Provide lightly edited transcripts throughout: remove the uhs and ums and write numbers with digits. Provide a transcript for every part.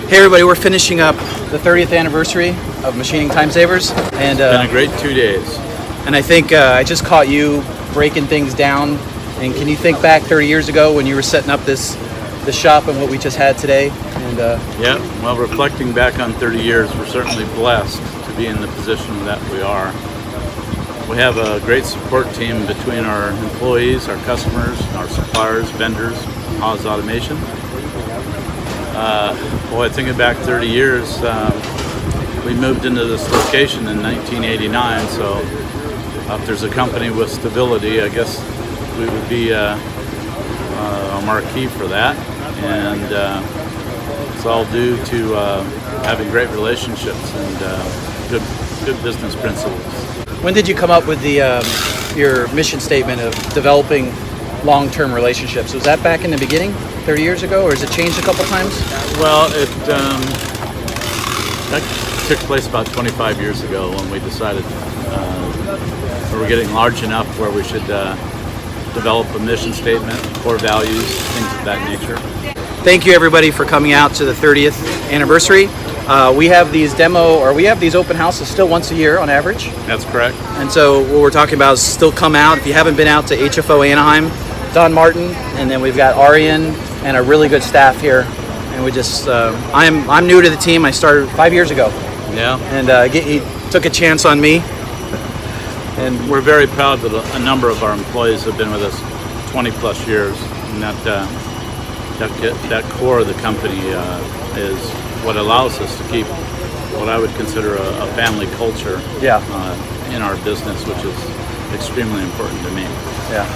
Hey everybody, we're finishing up the 30th anniversary of Machining Time Savers, and Been a great 2 days. And I think I just caught you breaking things down. And can you think back 30 years ago when you were setting up this shop and what we just had today? And Yeah, well, reflecting back on 30 years, we're certainly blessed to be in the position that we are. We have a great support team between our employees, our customers, our suppliers, vendors, Haas Automation. Boy, thinking back 30 years, we moved into this location in 1989, so if there's a company with stability, I guess we would be a marquee for that. And it's all due to having great relationships and good business principles. when did you come up with your mission statement of developing long-term relationships? Was that back in the beginning, 30 years ago, or has it changed a couple times? Well, that took place about 25 years ago when we decided we were getting large enough where we should develop a mission statement, core values, things of that nature. Thank you everybody for coming out to the 30th anniversary. We have these open houses still once a year on average. That's correct. And so what we're talking about is still come out. If you haven't been out to HFO Anaheim, Don Martin, and then we've got Arian and a really good staff here. And we just, I'm new to the team. I started 5 years ago. Yeah. And he took a chance on me. And we're very proud that a number of our employees have been with us 20 plus years. And that core of the company is what allows us to keep what I would consider a family culture in our business, which is extremely important to me. Yeah.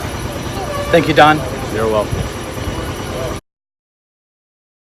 Thank you, Don. You're welcome.